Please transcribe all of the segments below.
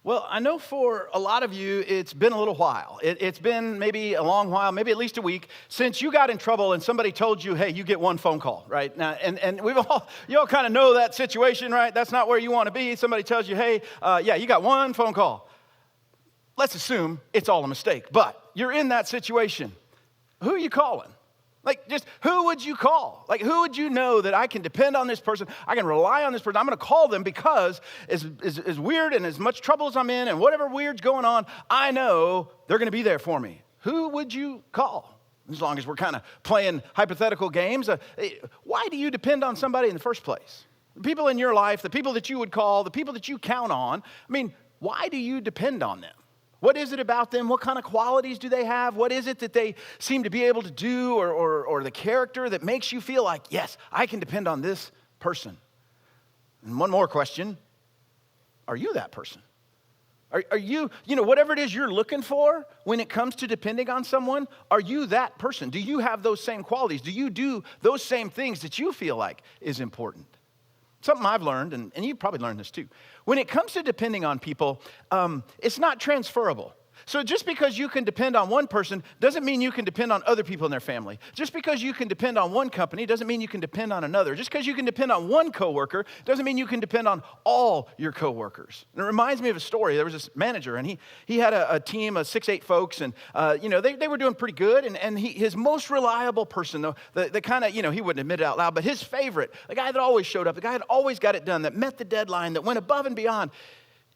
Well, I know for a lot of you, it's been a little while. It's been maybe a long while, maybe at least a week, since you got in trouble and somebody told you, hey, you get one phone call, right? Now, and you all kind of know that situation, right? That's not where you want to be. Somebody tells you, hey, yeah, you got one phone call. Let's assume it's all a mistake, but you're in that situation. Who are you calling? Like, just who would you call? Like, who would you know that I can depend on this person? I can rely on this person. I'm going to call them because as weird and as much trouble as I'm in and whatever weird's going on, I know they're going to be there for me. Who would you call? As long as we're kind of playing hypothetical games. Why do you depend on somebody in the first place? The people in your life, the people that you would call, the people that you count on. I mean, why do you depend on them? What is it about them? What kind of qualities do they have? What is it that they seem to be able to do or the character that makes you feel like, yes, I can depend on this person? And one more question. Are you that person? Are you, whatever it is you're looking for when it comes to depending on someone, are you that person? Do you have those same qualities? Do you do those same things that you feel like is important? Something I've learned, and you probably learned this too. When it comes to depending on people, it's not transferable. So just because you can depend on one person doesn't mean you can depend on other people in their family. Just because you can depend on one company doesn't mean you can depend on another. Just because you can depend on one coworker doesn't mean you can depend on all your coworkers. And it reminds me of a story. There was this manager, and he had a team of 6-8 folks, and they were doing pretty good. And his most reliable person, though, the kind of, he wouldn't admit it out loud, but his favorite, the guy that always showed up, the guy that always got it done, that met the deadline, that went above and beyond,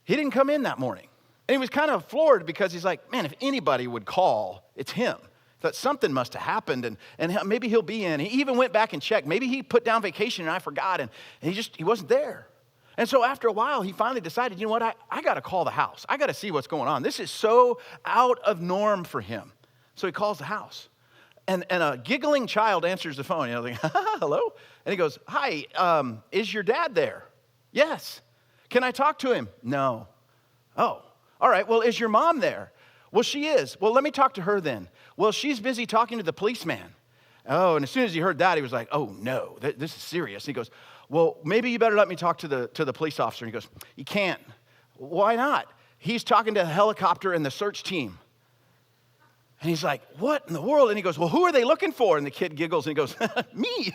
he didn't come in that morning. And he was kind of floored because he's like, man, if anybody would call, it's him. That something must have happened, and maybe he'll be in. He even went back and checked. Maybe he put down vacation and I forgot, and he wasn't there. And so after a while, he finally decided, you know what, I got to call the house. I got to see what's going on. This is so out of norm for him. So he calls the house. And a giggling child answers the phone. Like, hello? And he goes, hi, is your dad there? Yes. Can I talk to him? No. Oh. All right, well, is your mom there? Well, she is. Well, let me talk to her then. Well, she's busy talking to the policeman. Oh, and as soon as he heard that, he was like, oh, no, this is serious. And he goes, well, maybe you better let me talk to the police officer. And he goes, you can't. Why not? He's talking to the helicopter and the search team. And he's like, what in the world? And he goes, well, who are they looking for? And the kid giggles and he goes, me.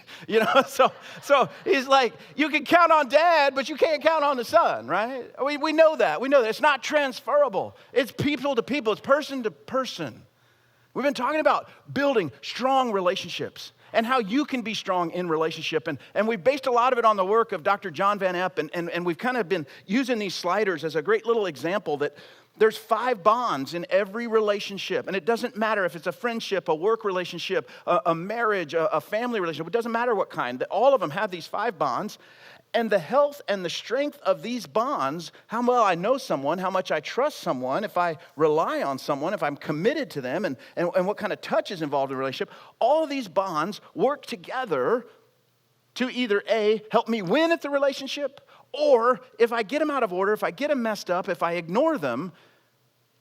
So he's like, you can count on dad, but you can't count on the son, right? We know that. We know that. It's not transferable. It's people to people. It's person to person. We've been talking about building strong relationships and how you can be strong in relationship. And we've based a lot of it on the work of Dr. John Van Epp, and we've kind of been using these sliders as a great little example that there's 5 bonds in every relationship. And it doesn't matter if it's a friendship, a work relationship, a marriage, a family relationship. It doesn't matter what kind. All of them have these 5 bonds. And the health and the strength of these bonds, how well I know someone, how much I trust someone, if I rely on someone, if I'm committed to them, and what kind of touch is involved in a relationship, all of these bonds work together to either A, help me win at the relationship, or if I get them out of order, if I get them messed up, if I ignore them,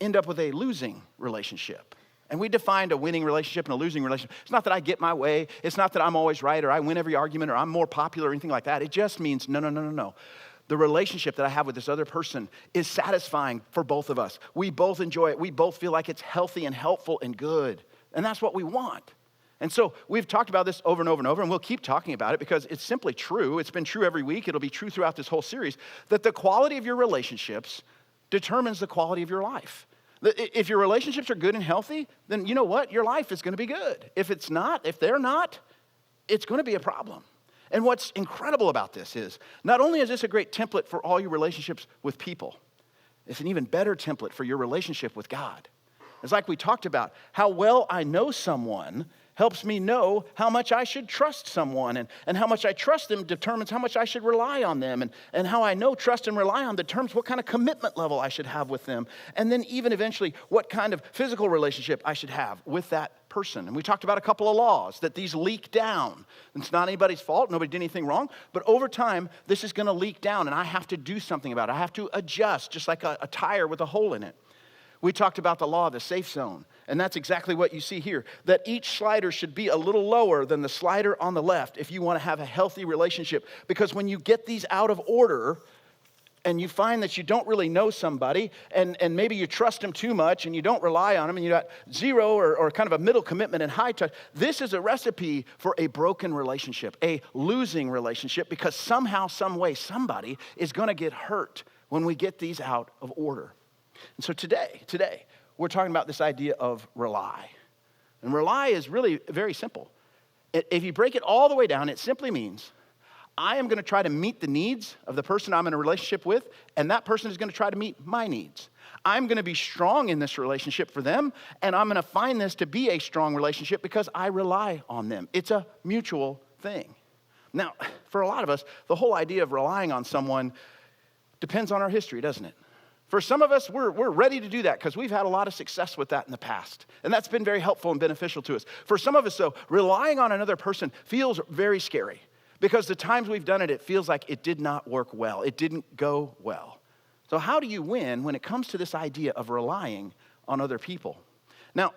end up with a losing relationship. And we defined a winning relationship and a losing relationship. It's not that I get my way. It's not that I'm always right or I win every argument or I'm more popular or anything like that. It just means no. The relationship that I have with this other person is satisfying for both of us. We both enjoy it. We both feel like it's healthy and helpful and good. And that's what we want. And so we've talked about this over and over and over, and we'll keep talking about it because it's simply true. It's been true every week. It'll be true throughout this whole series, that the quality of your relationships determines the quality of your life. If your relationships are good and healthy, then you know what? Your life is going to be good. If they're not, it's going to be a problem. And what's incredible about this is, not only is this a great template for all your relationships with people, it's an even better template for your relationship with God. It's like we talked about, how well I know someone helps me know how much I should trust someone, and how much I trust them determines how much I should rely on them, and how I know trust and rely on determines what kind of commitment level I should have with them, and then even eventually what kind of physical relationship I should have with that person. And we talked about a couple of laws that these leak down. It's not anybody's fault, nobody did anything wrong, but over time this is going to leak down, and I have to do something about it. I have to adjust, just like a tire with a hole in it. We talked about the law of the safe zone, and that's exactly what you see here, that each slider should be a little lower than the slider on the left if you want to have a healthy relationship, because when you get these out of order, and you find that you don't really know somebody, and maybe you trust them too much and you don't rely on them, and you got zero or kind of a middle commitment and high touch, this is a recipe for a broken relationship, a losing relationship, because somehow, some way, somebody is going to get hurt when we get these out of order. And so today, we're talking about this idea of rely. And rely is really very simple. If you break it all the way down, it simply means I am going to try to meet the needs of the person I'm in a relationship with, and that person is going to try to meet my needs. I'm going to be strong in this relationship for them, and I'm going to find this to be a strong relationship because I rely on them. It's a mutual thing. Now, for a lot of us, the whole idea of relying on someone depends on our history, doesn't it? For some of us, we're ready to do that because we've had a lot of success with that in the past. And that's been very helpful and beneficial to us. For some of us, though, relying on another person feels very scary. Because the times we've done it, it feels like it did not work well. It didn't go well. So how do you win when it comes to this idea of relying on other people? Now,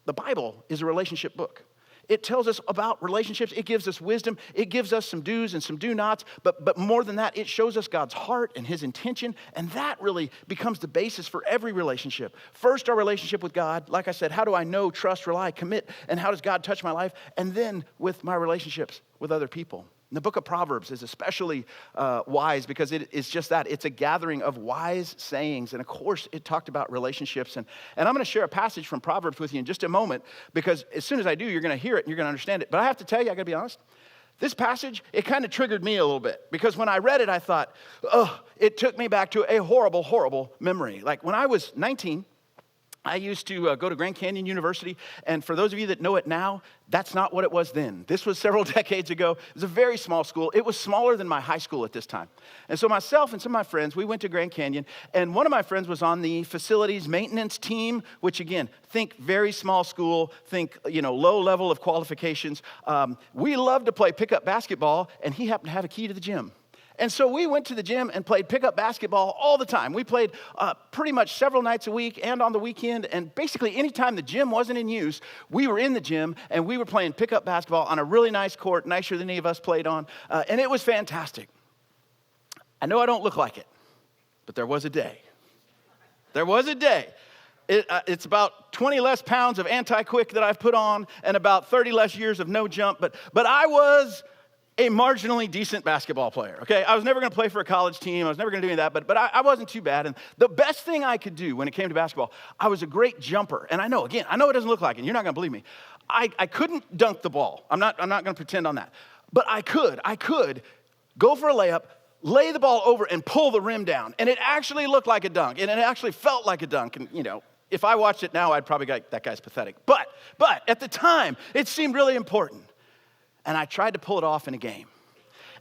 the Bible is a relationship book. It tells us about relationships. It gives us wisdom. It gives us some do's and some do-nots. But more than that, it shows us God's heart and his intention. And that really becomes the basis for every relationship. First, our relationship with God. Like I said, how do I know, trust, rely, commit? And how does God touch my life? And then with my relationships with other people. And the book of Proverbs is especially wise because it is just that. It's a gathering of wise sayings. And of course, it talked about relationships. And I'm going to share a passage from Proverbs with you in just a moment because as soon as I do, you're going to hear it and you're going to understand it. But I have to tell you, I got to be honest, this passage, it kind of triggered me a little bit because when I read it, I thought, it took me back to a horrible, horrible memory. Like when I was 19, I used to go to Grand Canyon University, and for those of you that know it now, that's not what it was then. This was several decades ago. It was a very small school. It was smaller than my high school at this time. And so myself and some of my friends, we went to Grand Canyon, and one of my friends was on the facilities maintenance team, which again, think very small school, think, low level of qualifications. We loved to play pickup basketball, and he happened to have a key to the gym. And so we went to the gym and played pickup basketball all the time. We played pretty much several nights a week and on the weekend. And basically anytime the gym wasn't in use, we were in the gym and we were playing pickup basketball on a really nice court, nicer than any of us played on. And it was fantastic. I know I don't look like it, but there was a day. There was a day. It's about 20 less pounds of anti-quick that I've put on and about 30 less years of no jump. But I was a marginally decent basketball player, okay? I was never going to play for a college team. I was never going to do any of that, but I wasn't too bad. And the best thing I could do when it came to basketball, I was a great jumper. And I know it doesn't look like it, and you're not going to believe me. I couldn't dunk the ball. I'm not going to pretend on that. But I could go for a layup, lay the ball over, and pull the rim down. And it actually looked like a dunk, and it actually felt like a dunk. And, if I watched it now, I'd probably go, that guy's pathetic. But at the time, it seemed really important. And I tried to pull it off in a game.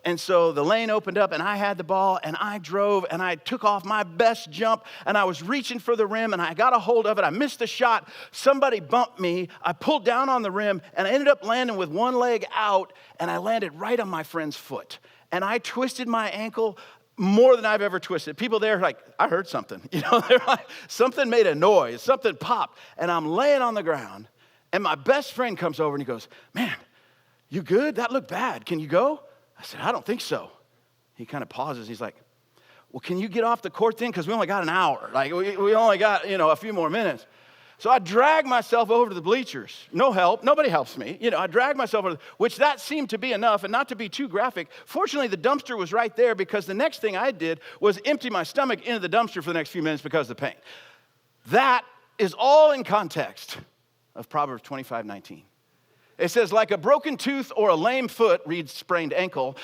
And so the lane opened up and I had the ball and I drove and I took off my best jump and I was reaching for the rim and I got a hold of it. I missed the shot. Somebody bumped me. I pulled down on the rim and I ended up landing with one leg out and I landed right on my friend's foot. And I twisted my ankle more than I've ever twisted. People there are like, I heard something. They're like, something made a noise, something popped. And I'm laying on the ground and my best friend comes over and he goes, man, you good? That looked bad. Can you go? I said, I don't think so. He kind of pauses. He's like, well, can you get off the court then? Because we only got an hour. Like, we only got, a few more minutes. So I dragged myself over to the bleachers. No help. Nobody helps me. I dragged myself over, which that seemed to be enough. And not to be too graphic, fortunately, the dumpster was right there because the next thing I did was empty my stomach into the dumpster for the next few minutes because of the pain. That is all in context of Proverbs 25:19. It says, like a broken tooth or a lame foot, reads sprained ankle,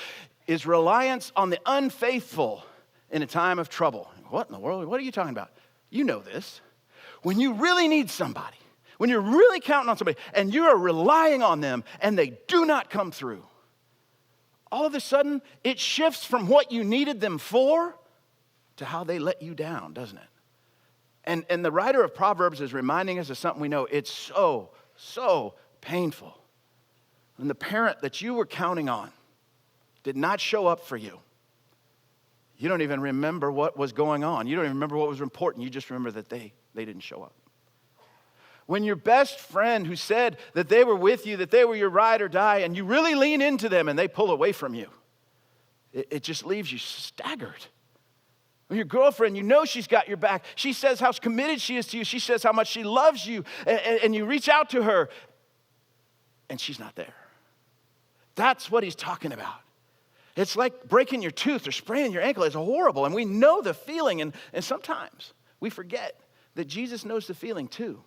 is reliance on the unfaithful in a time of trouble. What in the world? What are you talking about? You know this. When you really need somebody, when you're really counting on somebody, and you're relying on them, and they do not come through, all of a sudden, it shifts from what you needed them for to how they let you down, doesn't it? And the writer of Proverbs is reminding us of something we know. It's so painful. When the parent that you were counting on did not show up for you, you don't even remember what was going on. You don't even remember what was important. You just remember that they didn't show up. When your best friend who said that they were with you, that they were your ride or die, and you really lean into them and they pull away from you, it just leaves you staggered. When your girlfriend, you know she's got your back. She says how committed she is to you. She says how much she loves you. And you reach out to her, and she's not there. That's what he's talking about. It's like breaking your tooth or spraining your ankle. It's horrible, and we know the feeling. And sometimes we forget that Jesus knows the feeling too.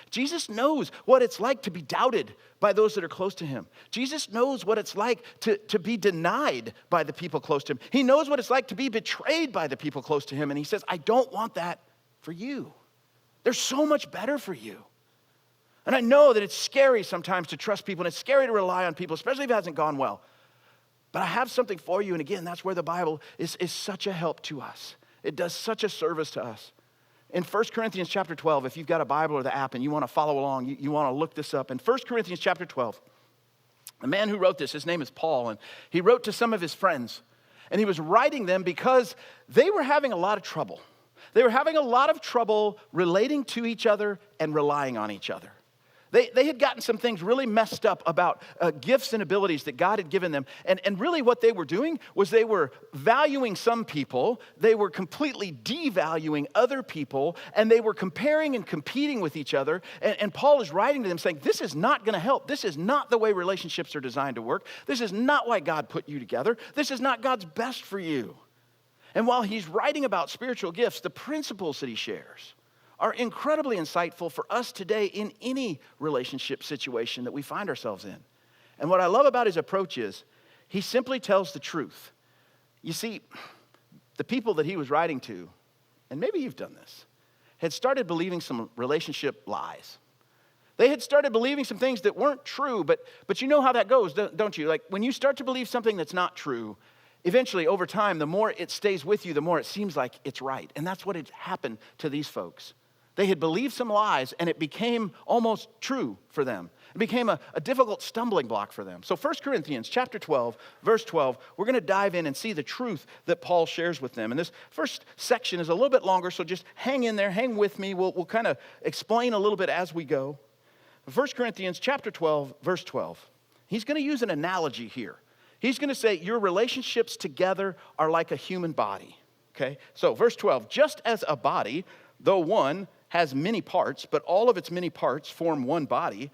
Jesus knows what it's like to be doubted by those that are close to him. Jesus knows what it's like to be denied by the people close to him. He knows what it's like to be betrayed by the people close to him. And he says, I don't want that for you. There's so much better for you. And I know that it's scary sometimes to trust people, and it's scary to rely on people, especially if it hasn't gone well. But I have something for you. And again, that's where the Bible is such a help to us. It does such a service to us. In 1 Corinthians chapter 12, if you've got a Bible or the app and you want to follow along, you want to look this up. In 1 Corinthians chapter 12, the man who wrote this, his name is Paul, and he wrote to some of his friends. And he was writing them because they were having a lot of trouble. They were having a lot of trouble relating to each other and relying on each other. They had gotten some things really messed up about gifts and abilities that God had given them. And really what they were doing was they were valuing some people, they were completely devaluing other people, and they were comparing and competing with each other. And Paul is writing to them saying, this is not going to help. This is not the way relationships are designed to work. This is not why God put you together. This is not God's best for you. And while he's writing about spiritual gifts, the principles that he shares are incredibly insightful for us today in any relationship situation that we find ourselves in. And what I love about his approach is he simply tells the truth. You see, the people that he was writing to, and maybe you've done this, had started believing some relationship lies. They had started believing some things that weren't true, but you know how that goes, don't you? Like when you start to believe something that's not true, eventually over time, the more it stays with you, the more it seems like it's right. And that's what had happened to these folks. They had believed some lies, and it became almost true for them. It became a difficult stumbling block for them. So 1 Corinthians chapter 12, verse 12, we're going to dive in and see the truth that Paul shares with them. And this first section is a little bit longer, so just hang in there, hang with me. We'll kind of explain a little bit as we go. 1 Corinthians chapter 12, verse 12. He's going to use an analogy here. He's going to say your relationships together are like a human body. Okay? So verse 12, just as a body, though one, has many parts, but all of its many parts form one body,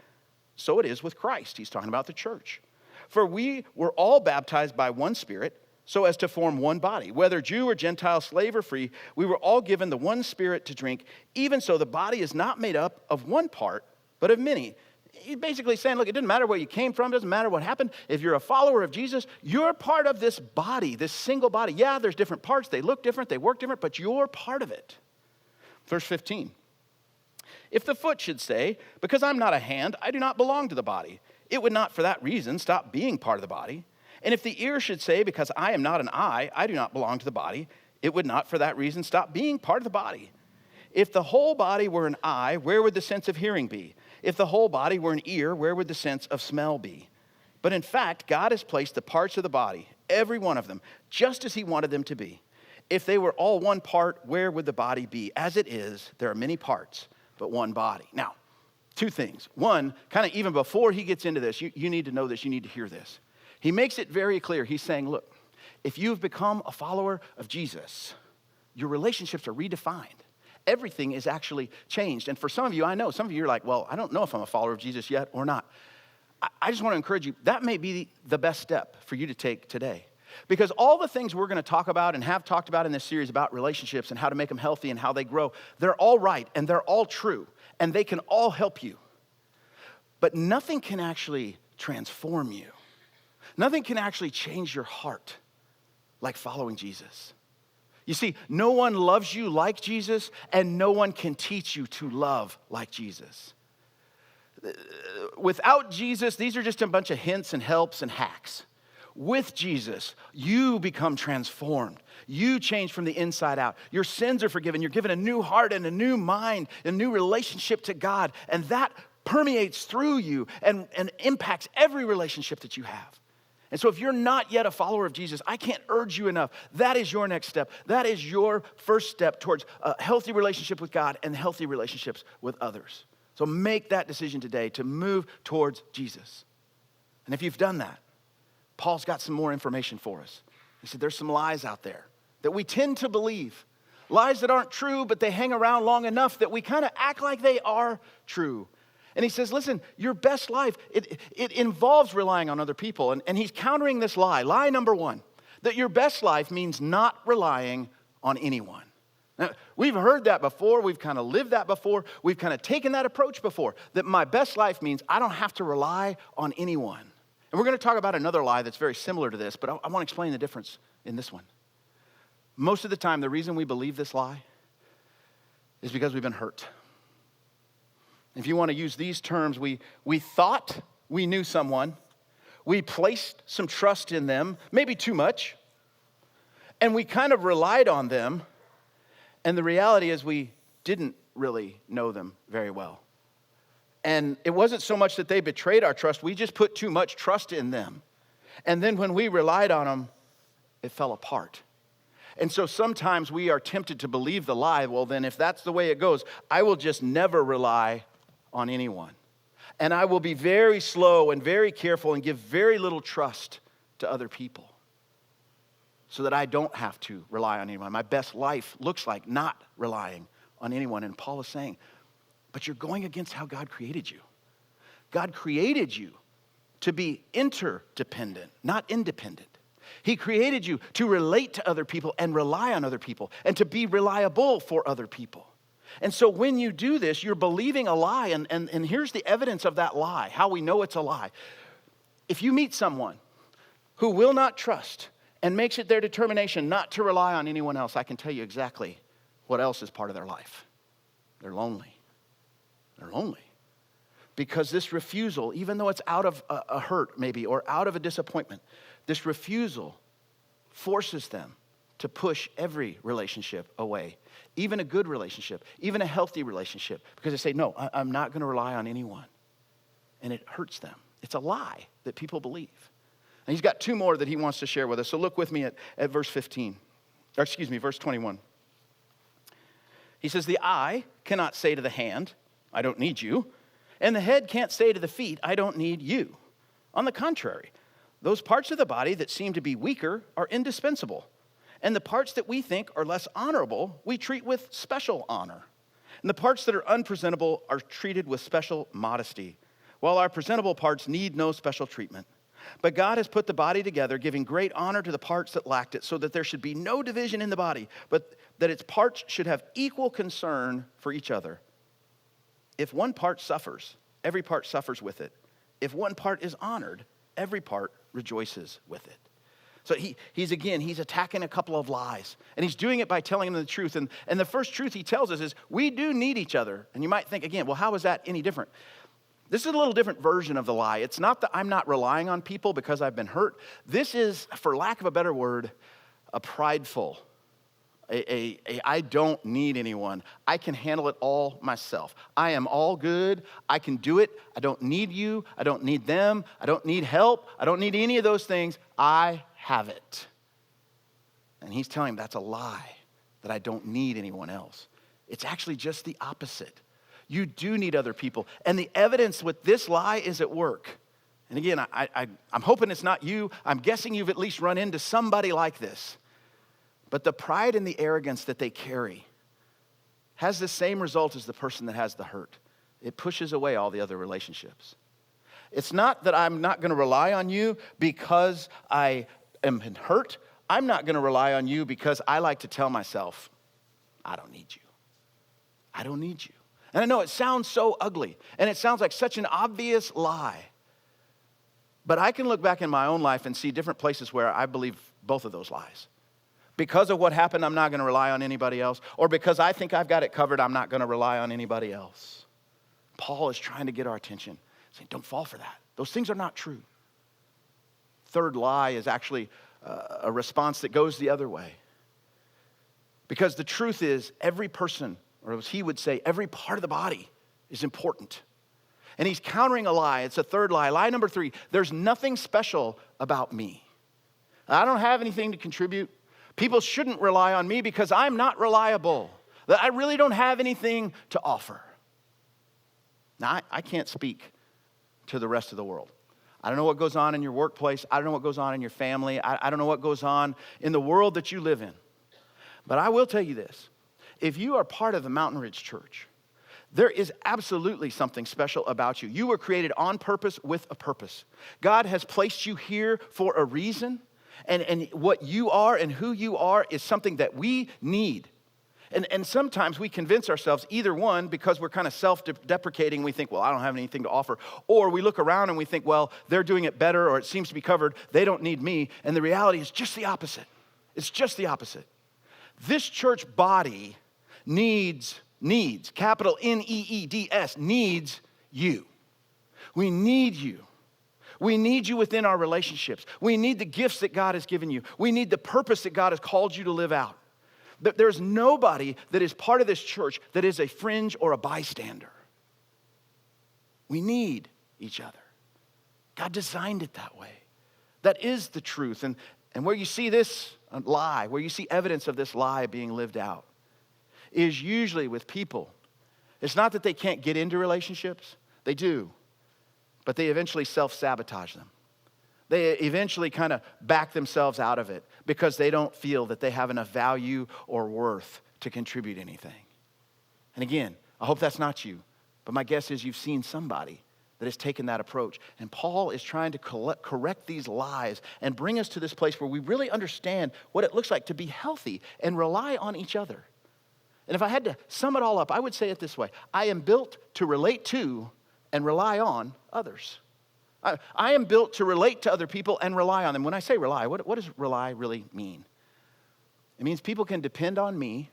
so it is with Christ. He's talking about the church. For we were all baptized by one Spirit, so as to form one body. Whether Jew or Gentile, slave or free, we were all given the one Spirit to drink. Even so, the body is not made up of one part, but of many. He's basically saying, look, it doesn't matter where you came from, it doesn't matter what happened. If you're a follower of Jesus, you're part of this body, this single body. Yeah, there's different parts. They look different, they work different, but you're part of it. Verse 15. If the foot should say, because I'm not a hand, I do not belong to the body, it would not for that reason stop being part of the body. And if the ear should say, because I am not an eye, I do not belong to the body, it would not for that reason stop being part of the body. If the whole body were an eye, where would the sense of hearing be? If the whole body were an ear, where would the sense of smell be? But in fact, God has placed the parts of the body, every one of them, just as he wanted them to be. If they were all one part, where would the body be? As it is, there are many parts, but one body. Now, two things. One, kind of even before he gets into this, you need to know this, you need to hear this. He makes it very clear. He's saying, look, if you've become a follower of Jesus, your relationships are redefined. Everything is actually changed. And for some of you, I know, some of you are like, well, I don't know if I'm a follower of Jesus yet or not. I just want to encourage you, that may be the best step for you to take today. Because all the things we're going to talk about and have talked about in this series about relationships and how to make them healthy and how they grow, they're all right and they're all true and they can all help you. But nothing can actually transform you. Nothing can actually change your heart like following Jesus. You see, no one loves you like Jesus and no one can teach you to love like Jesus. Without Jesus, these are just a bunch of hints and helps and hacks. With Jesus, you become transformed. You change from the inside out. Your sins are forgiven. You're given a new heart and a new mind, a new relationship to God. And that permeates through you and impacts every relationship that you have. And so if you're not yet a follower of Jesus, I can't urge you enough. That is your next step. That is your first step towards a healthy relationship with God and healthy relationships with others. So make that decision today to move towards Jesus. And if you've done that, Paul's got some more information for us. He said, there's some lies out there that we tend to believe. Lies that aren't true, but they hang around long enough that we kind of act like they are true. And he says, listen, your best life, it involves relying on other people. And he's countering this lie. Lie number one, that your best life means not relying on anyone. Now, we've heard that before. We've kind of lived that before. We've kind of taken that approach before, that my best life means I don't have to rely on anyone. And we're going to talk about another lie that's very similar to this, but I want to explain the difference in this one. Most of the time, the reason we believe this lie is because we've been hurt. If you want to use these terms, we thought we knew someone, we placed some trust in them, maybe too much, and we kind of relied on them, and the reality is we didn't really know them very well. And it wasn't so much that they betrayed our trust, we just put too much trust in them. And then when we relied on them, it fell apart. And so sometimes we are tempted to believe the lie, well then if that's the way it goes, I will just never rely on anyone. And I will be very slow and very careful and give very little trust to other people so that I don't have to rely on anyone. My best life looks like not relying on anyone. And Paul is saying, but you're going against how God created you. God created you to be interdependent, not independent. He created you to relate to other people and rely on other people and to be reliable for other people. And so when you do this, you're believing a lie, and here's the evidence of that lie, how we know it's a lie. If you meet someone who will not trust and makes it their determination not to rely on anyone else, I can tell you exactly what else is part of their life. They're lonely. They're lonely. Because this refusal, even though it's out of a hurt maybe, or out of a disappointment, this refusal forces them to push every relationship away, even a good relationship, even a healthy relationship, because they say, no, I'm not going to rely on anyone. And it hurts them. It's a lie that people believe. And he's got two more that he wants to share with us. So look with me at verse 21. He says, the eye cannot say to the hand, I don't need you. And the head can't say to the feet, I don't need you. On the contrary, those parts of the body that seem to be weaker are indispensable. And the parts that we think are less honorable, we treat with special honor. And the parts that are unpresentable are treated with special modesty, while our presentable parts need no special treatment. But God has put the body together, giving great honor to the parts that lacked it, so that there should be no division in the body, but that its parts should have equal concern for each other. If one part suffers, every part suffers with it. If one part is honored, every part rejoices with it. So he's attacking a couple of lies. And he's doing it by telling them the truth. And the first truth he tells us is we do need each other. And you might think, again, well, how is that any different? This is a little different version of the lie. It's not that I'm not relying on people because I've been hurt. This is, for lack of a better word, a prideful, I don't need anyone. I can handle it all myself. I am all good. I can do it. I don't need you. I don't need them. I don't need help. I don't need any of those things. I have it. And he's telling him that's a lie, that I don't need anyone else. It's actually just the opposite. You do need other people. And the evidence with this lie is at work. And again, I'm hoping it's not you. I'm guessing you've at least run into somebody like this. But the pride and the arrogance that they carry has the same result as the person that has the hurt. It pushes away all the other relationships. It's not that I'm not going to rely on you because I am hurt. I'm not going to rely on you because I like to tell myself, I don't need you. I don't need you. And I know it sounds so ugly, and it sounds like such an obvious lie. But I can look back in my own life and see different places where I believe both of those lies. Because of what happened, I'm not going to rely on anybody else. Or because I think I've got it covered, I'm not going to rely on anybody else. Paul is trying to get our attention, saying, don't fall for that. Those things are not true. Third lie is actually a response that goes the other way. Because the truth is, every person, or as he would say, every part of the body is important. And he's countering a lie. It's a third lie. Lie number 3, there's nothing special about me. I don't have anything to contribute. People shouldn't rely on me because I'm not reliable. That I really don't have anything to offer. Now, I can't speak to the rest of the world. I don't know what goes on in your workplace. I don't know what goes on in your family. I don't know what goes on in the world that you live in. But I will tell you this. If you are part of the Mountain Ridge Church, there is absolutely something special about you. You were created on purpose with a purpose. God has placed you here for a reason. And what you are and who you are is something that we need. And sometimes we convince ourselves, either one, because we're kind of self-deprecating, we think, well, I don't have anything to offer. Or we look around and we think, well, they're doing it better, or it seems to be covered. They don't need me. And the reality is just the opposite. It's just the opposite. This church body needs, capital Needs, needs you. We need you. We need you within our relationships. We need the gifts that God has given you. We need the purpose that God has called you to live out. There's nobody that is part of this church that is a fringe or a bystander. We need each other. God designed it that way. That is the truth. And where you see this lie, where you see evidence of this lie being lived out, is usually with people. It's not that they can't get into relationships. They do. But they eventually self-sabotage them. They eventually kind of back themselves out of it because they don't feel that they have enough value or worth to contribute anything. And again, I hope that's not you, but my guess is you've seen somebody that has taken that approach. And Paul is trying to correct these lies and bring us to this place where we really understand what it looks like to be healthy and rely on each other. And if I had to sum it all up, I would say it this way. I am built to relate to and rely on others. I am built to relate to other people and rely on them. When I say rely, what does rely really mean? It means people can depend on me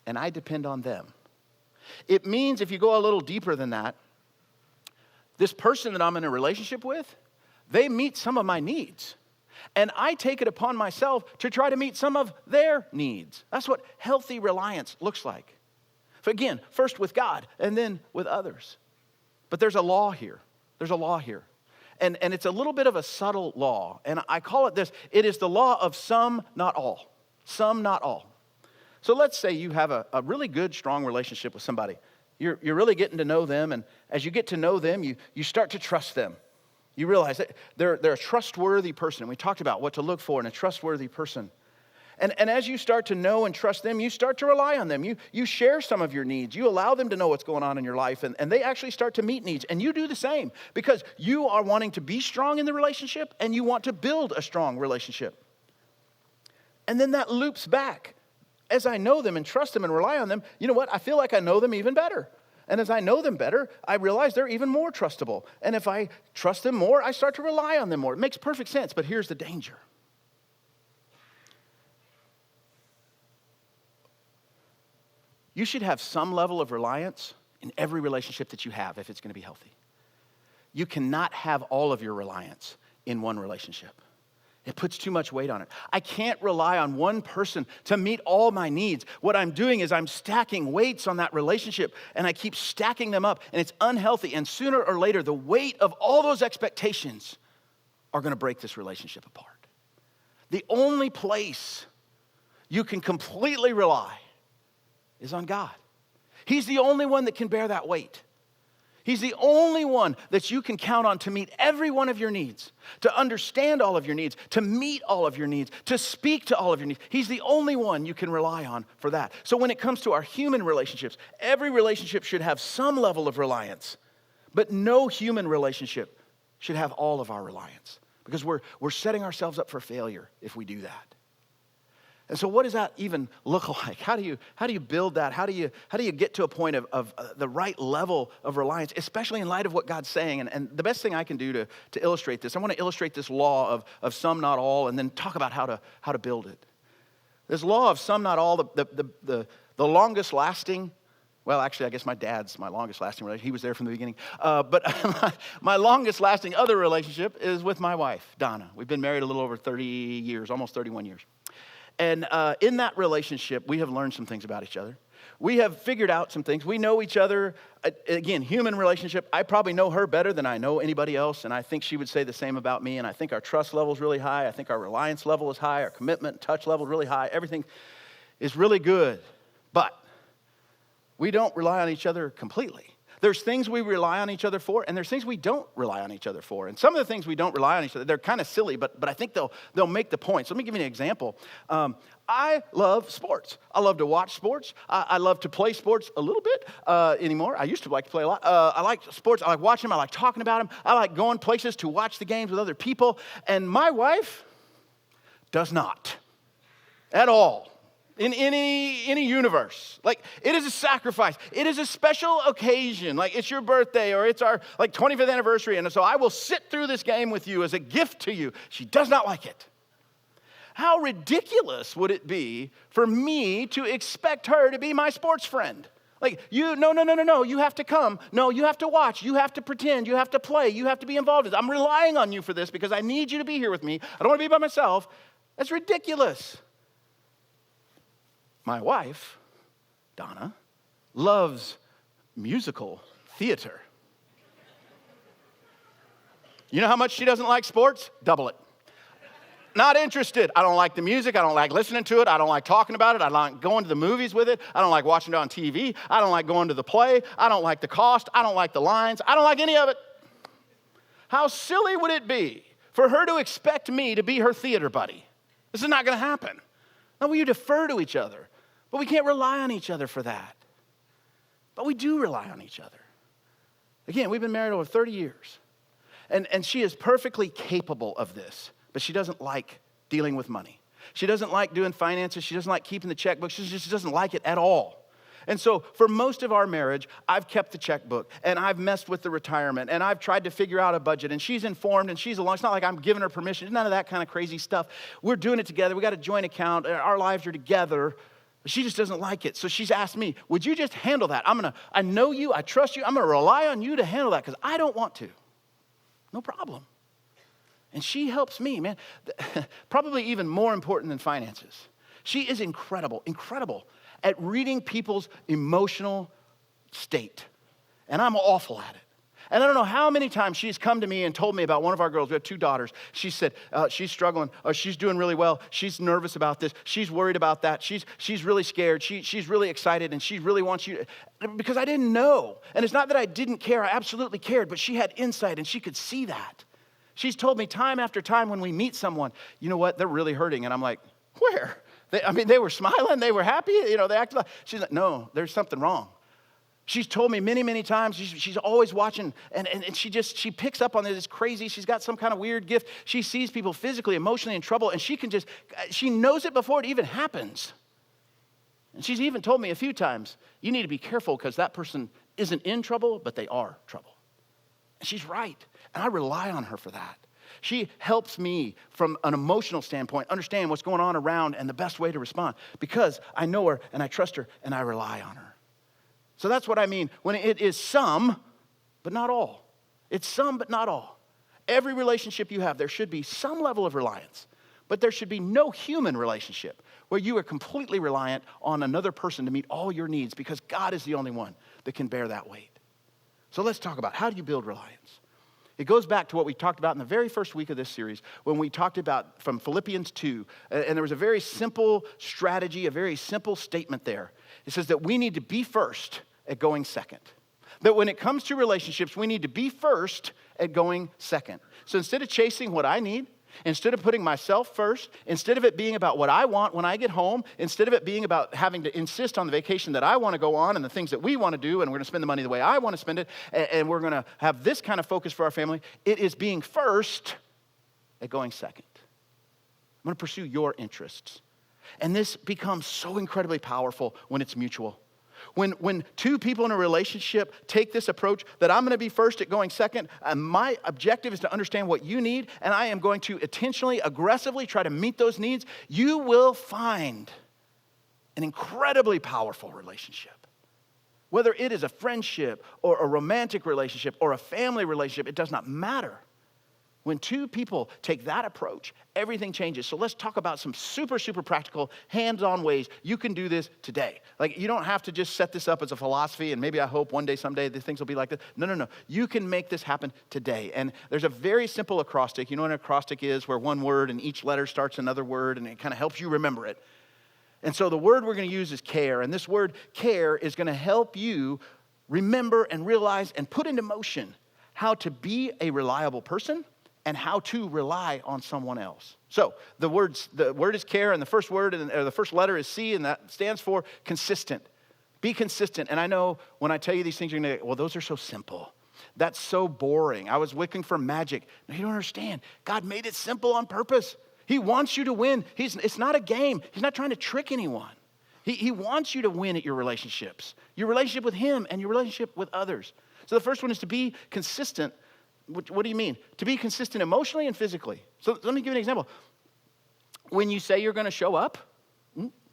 and I depend on them. It means, if you go a little deeper than that, this person that I'm in a relationship with, they meet some of my needs. And I take it upon myself to try to meet some of their needs. That's what healthy reliance looks like. So again, first with God and then with others. But there's a law here. There's a law here. And it's a little bit of a subtle law. And I call it this. It is the law of some, not all. Some, not all. So let's say you have a really good, strong relationship with somebody. You're really getting to know them. And as you get to know them, you start to trust them. You realize that they're a trustworthy person. And we talked about what to look for in a trustworthy person. And as you start to know and trust them, you start to rely on them. You share some of your needs. You allow them to know what's going on in your life. And they actually start to meet needs. And you do the same because you are wanting to be strong in the relationship and you want to build a strong relationship. And then that loops back. As I know them and trust them and rely on them, you know what? I feel like I know them even better. And as I know them better, I realize they're even more trustable. And if I trust them more, I start to rely on them more. It makes perfect sense, but here's the danger. You should have some level of reliance in every relationship that you have if it's going to be healthy. You cannot have all of your reliance in one relationship. It puts too much weight on it. I can't rely on one person to meet all my needs. What I'm doing is I'm stacking weights on that relationship, and I keep stacking them up, and it's unhealthy. And sooner or later, the weight of all those expectations are going to break this relationship apart. The only place you can completely rely is on God. He's the only one that can bear that weight. He's the only one that you can count on to meet every one of your needs, to understand all of your needs, to meet all of your needs, to speak to all of your needs. He's the only one you can rely on for that. So when it comes to our human relationships, every relationship should have some level of reliance, but no human relationship should have all of our reliance because we're setting ourselves up for failure if we do that. And so what does that even look like? How do you build that? How do you get to a point of the right level of reliance, especially in light of what God's saying? And the best thing I can do to illustrate this, I want to illustrate this law of some, not all, and then talk about how to build it. This law of some, not all, the longest lasting, well, actually, I guess my dad's my longest lasting relationship. He was there from the beginning. But my longest lasting other relationship is with my wife, Donna. We've been married a little over 30 years, almost 31 years. And in that relationship, we have learned some things about each other. We have figured out some things. We know each other. Again, human relationship. I probably know her better than I know anybody else, and I think she would say the same about me. And I think our trust level is really high. I think our reliance level is high. Our commitment and touch level is really high. Everything is really good. But we don't rely on each other completely. There's things we rely on each other for, and there's things we don't rely on each other for. And some of the things we don't rely on each other, they're kind of silly, but I think they'll make the point. So let me give you an example. I love sports. I love to watch sports. I love to play sports a little bit anymore. I used to like to play a lot. I like sports. I like watching them. I like talking about them. I like going places to watch the games with other people. And my wife does not at all. In any universe. Like, it is a sacrifice. It is a special occasion. Like, it's your birthday or it's our 25th anniversary. And so I will sit through this game with you as a gift to you. She does not like it. How ridiculous would it be for me to expect her to be my sports friend? Like, no, you have to come. No, you have to watch. You have to pretend. You have to play. You have to be involved. I'm relying on you for this because I need you to be here with me. I don't want to be by myself. That's ridiculous. My wife, Donna, loves musical theater. You know how much she doesn't like sports? Double it. Not interested. I don't like the music. I don't like listening to it. I don't like talking about it. I don't like going to the movies with it. I don't like watching it on TV. I don't like going to the play. I don't like the cost. I don't like the lines. I don't like any of it. How silly would it be for her to expect me to be her theater buddy? This is not going to happen. No, we defer to each other. But we can't rely on each other for that. But we do rely on each other. Again, we've been married over 30 years. And she is perfectly capable of this. But she doesn't like dealing with money. She doesn't like doing finances. She doesn't like keeping the checkbook. She just doesn't like it at all. And so for most of our marriage, I've kept the checkbook. And I've messed with the retirement. And I've tried to figure out a budget. And she's informed and she's along. It's not like I'm giving her permission. None of that kind of crazy stuff. We're doing it together. We got a joint account. Our lives are together. She just doesn't like it. So she's asked me, would you just handle that? I know you, I trust you. I'm going to rely on you to handle that because I don't want to. No problem. And she helps me, man. Probably even more important than finances. She is incredible at reading people's emotional state. And I'm awful at it. And I don't know how many times she's come to me and told me about one of our girls. We have 2 daughters. She said, she's struggling, or she's doing really well. She's nervous about this. She's worried about that. She's really scared. She's really excited, and she really wants you to, because I didn't know. And it's not that I didn't care. I absolutely cared, but she had insight, and she could see that. She's told me time after time when we meet someone, you know what, they're really hurting. And I'm like, where? They were smiling. They were happy. They acted like, she's like, no, there's something wrong. She's told me many, many times, she's always watching, and she picks up on this crazy, she's got some kind of weird gift. She sees people physically, emotionally in trouble, and she knows it before it even happens. And she's even told me a few times, you need to be careful because that person isn't in trouble, but they are trouble. And she's right, and I rely on her for that. She helps me from an emotional standpoint understand what's going on around and the best way to respond because I know her, and I trust her, and I rely on her. So that's what I mean when it is some, but not all. It's some, but not all. Every relationship you have, there should be some level of reliance, but there should be no human relationship where you are completely reliant on another person to meet all your needs because God is the only one that can bear that weight. So let's talk about how do you build reliance? It goes back to what we talked about in the very first week of this series when we talked about from Philippians 2, and there was a very simple strategy, a very simple statement there. It says that we need to be first at going second. That when it comes to relationships, we need to be first at going second. So instead of chasing what I need, instead of putting myself first, instead of it being about what I want when I get home, instead of it being about having to insist on the vacation that I want to go on and the things that we want to do, and we're going to spend the money the way I want to spend it, and we're going to have this kind of focus for our family, it is being first at going second. I'm going to pursue your interests. And this becomes so incredibly powerful when it's mutual. When 2 people in a relationship take this approach that I'm going to be first at going second, my objective is to understand what you need, and I am going to intentionally, aggressively try to meet those needs, you will find an incredibly powerful relationship. Whether it is a friendship or a romantic relationship or a family relationship, it does not matter. When 2 people take that approach, everything changes. So let's talk about some super, super practical, hands-on ways you can do this today. Like, you don't have to just set this up as a philosophy, and maybe I hope one day, someday, the things will be like this. No. You can make this happen today. And there's a very simple acrostic. You know what an acrostic is? Where one word and each letter starts another word, and it kind of helps you remember it. And so the word we're going to use is care. And this word care is going to help you remember and realize and put into motion how to be a reliable person and how to rely on someone else. So the word is care, and the first word, or the first letter is C, and that stands for consistent. Be consistent. And I know when I tell you these things, you're going to go, well, those are so simple. That's so boring. I was looking for magic. No, you don't understand. God made it simple on purpose. He wants you to win. It's not a game. He's not trying to trick anyone. He wants you to win at your relationships, your relationship with him and your relationship with others. So the first one is to be consistent. What do you mean? To be consistent emotionally and physically. So let me give you an example. When you say you're going to show up,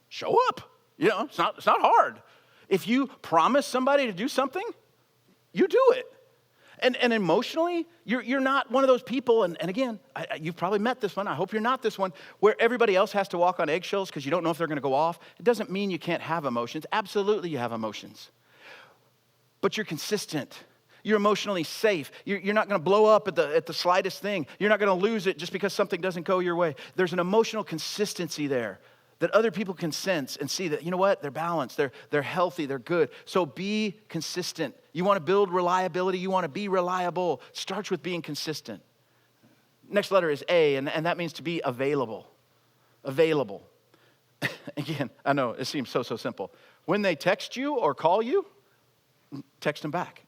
show up. You know, it's not hard. If you promise somebody to do something, you do it. And emotionally, you're not one of those people, and again, you've probably met this one, I hope you're not this one, where everybody else has to walk on eggshells because you don't know if they're going to go off. It doesn't mean you can't have emotions. Absolutely you have emotions. But you're consistent. You're emotionally safe. You're not going to blow up at the slightest thing. You're not going to lose it just because something doesn't go your way. There's an emotional consistency there that other people can sense and see that, you know what, they're balanced, they're healthy, they're good. So be consistent. You want to build reliability, you want to be reliable. It starts with being consistent. Next letter is A, and that means to be available. Available. Again, I know it seems so simple. When they text you or call you, text them back.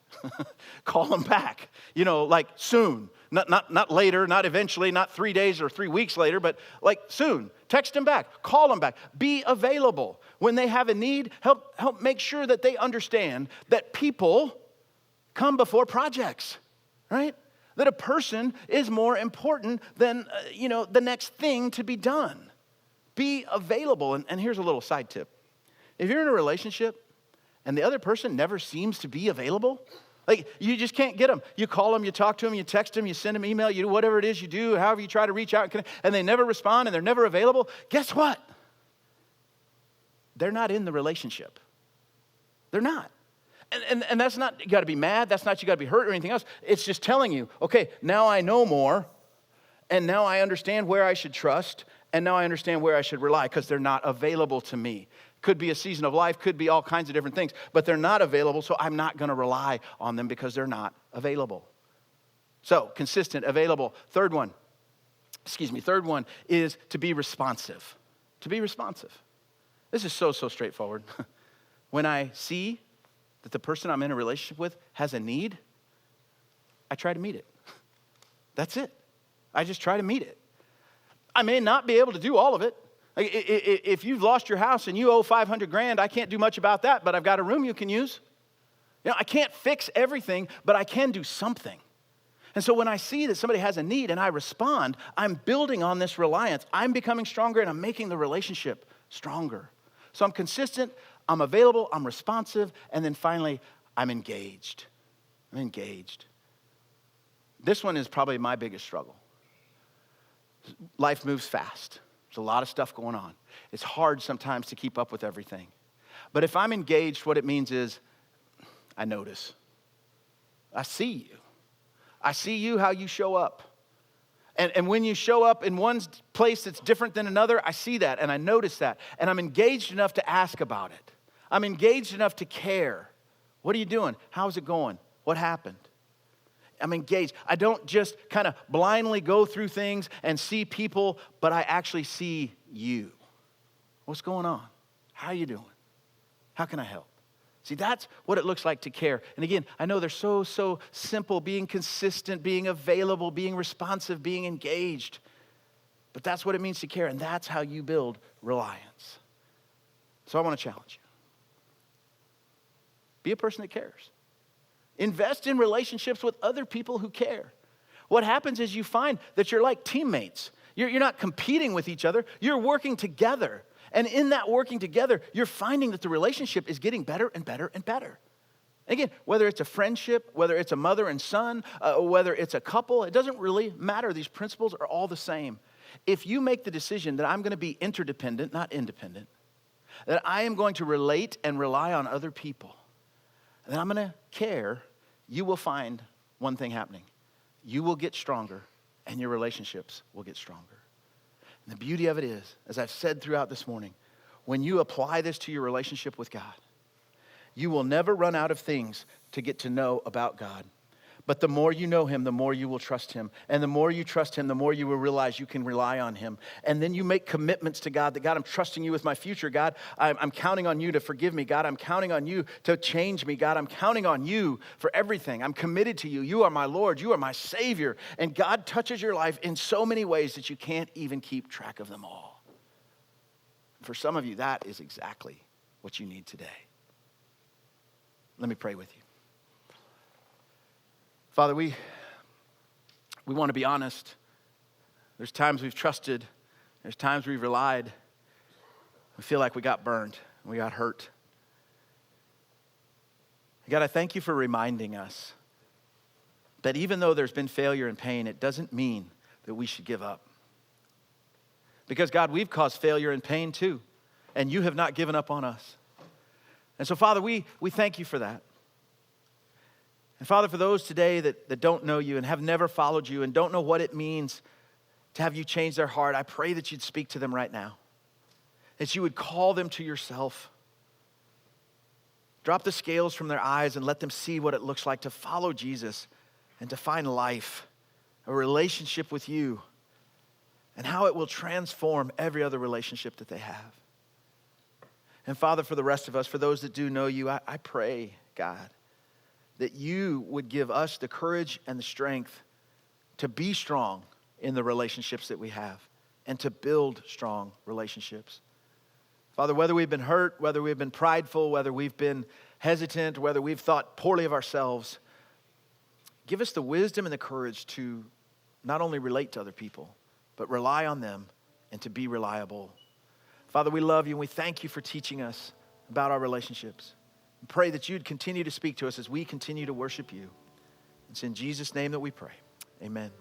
Call them back. You know, like soon. Not later, not eventually, not 3 days or 3 weeks later, but like soon. Text them back. Call them back. Be available. When they have a need, help make sure that they understand that people come before projects, right? That a person is more important than, the next thing to be done. Be available. And here's a little side tip. If you're in a relationship and the other person never seems to be available, like you just can't get them. You call them, you talk to them, you text them, you send them email, you do whatever it is you do, however you try to reach out, and they never respond and they're never available. Guess what? They're not in the relationship. They're not. And that's not, you got to be mad. That's not you got to be hurt or anything else. It's just telling you, okay, now I know more, and now I understand where I should trust, and now I understand where I should rely because they're not available to me. Could be a season of life, could be all kinds of different things, but they're not available, so I'm not going to rely on them because they're not available. So, consistent, available. Third one is to be responsive. To be responsive. This is so straightforward. When I see that the person I'm in a relationship with has a need, I try to meet it. That's it. I just try to meet it. I may not be able to do all of it. Like if you've lost your house and you owe $500,000, I can't do much about that, but I've got a room you can use. I can't fix everything, but I can do something. And so when I see that somebody has a need and I respond, I'm building on this reliance. I'm becoming stronger and I'm making the relationship stronger. So I'm consistent, I'm available, I'm responsive, and then finally, I'm engaged. I'm engaged. This one is probably my biggest struggle. Life moves fast. There's a lot of stuff going on. It's hard sometimes to keep up with everything. But if I'm engaged, what it means is I notice. I see you. I see you, how you show up. And when you show up in one place that's different than another, I see that and I notice that. And I'm engaged enough to ask about it. I'm engaged enough to care. What are you doing? How's it going? What happened? I'm engaged. I don't just kind of blindly go through things and see people, but I actually see you. What's going on? How are you doing? How can I help? See, that's what it looks like to care. And again, I know they're so simple, being consistent, being available, being responsive, being engaged. But that's what it means to care, and that's how you build reliance. So I want to challenge you. Be a person that cares. Invest in relationships with other people who care. What happens is you find that you're like teammates. You're not competing with each other. You're working together. And in that working together, you're finding that the relationship is getting better and better and better. Again, whether it's a friendship, whether it's a mother and son, whether it's a couple, it doesn't really matter. These principles are all the same. If you make the decision that I'm going to be interdependent, not independent, that I am going to relate and rely on other people, and I'm going to care, you will find one thing happening. You will get stronger, and your relationships will get stronger. And the beauty of it is, as I've said throughout this morning, when you apply this to your relationship with God, You will never run out of things to get to know about God. But the more you know him, the more you will trust him. And the more you trust him, the more you will realize you can rely on him. And then you make commitments to God that, God, I'm trusting you with my future. God, I'm counting on you to forgive me. God, I'm counting on you to change me. God, I'm counting on you for everything. I'm committed to you. You are my Lord. You are my Savior. And God touches your life in so many ways that you can't even keep track of them all. For some of you, that is exactly what you need today. Let me pray with you. Father, we want to be honest. There's times we've trusted. There's times we've relied. We feel like we got burned. We got hurt. God, I thank you for reminding us that even though there's been failure and pain, it doesn't mean that we should give up. Because, God, we've caused failure and pain too, and you have not given up on us. And so, Father, we thank you for that. And Father, for those today that don't know you and have never followed you and don't know what it means to have you change their heart, I pray that you'd speak to them right now, that you would call them to yourself. Drop the scales from their eyes and let them see what it looks like to follow Jesus and to find life, a relationship with you, and how it will transform every other relationship that they have. And Father, for the rest of us, for those that do know you, I pray, God, that you would give us the courage and the strength to be strong in the relationships that we have and to build strong relationships. Father, whether we've been hurt, whether we've been prideful, whether we've been hesitant, whether we've thought poorly of ourselves, give us the wisdom and the courage to not only relate to other people, but rely on them and to be reliable. Father, we love you and we thank you for teaching us about our relationships. Pray that you'd continue to speak to us as we continue to worship you. It's in Jesus' name that we pray. Amen.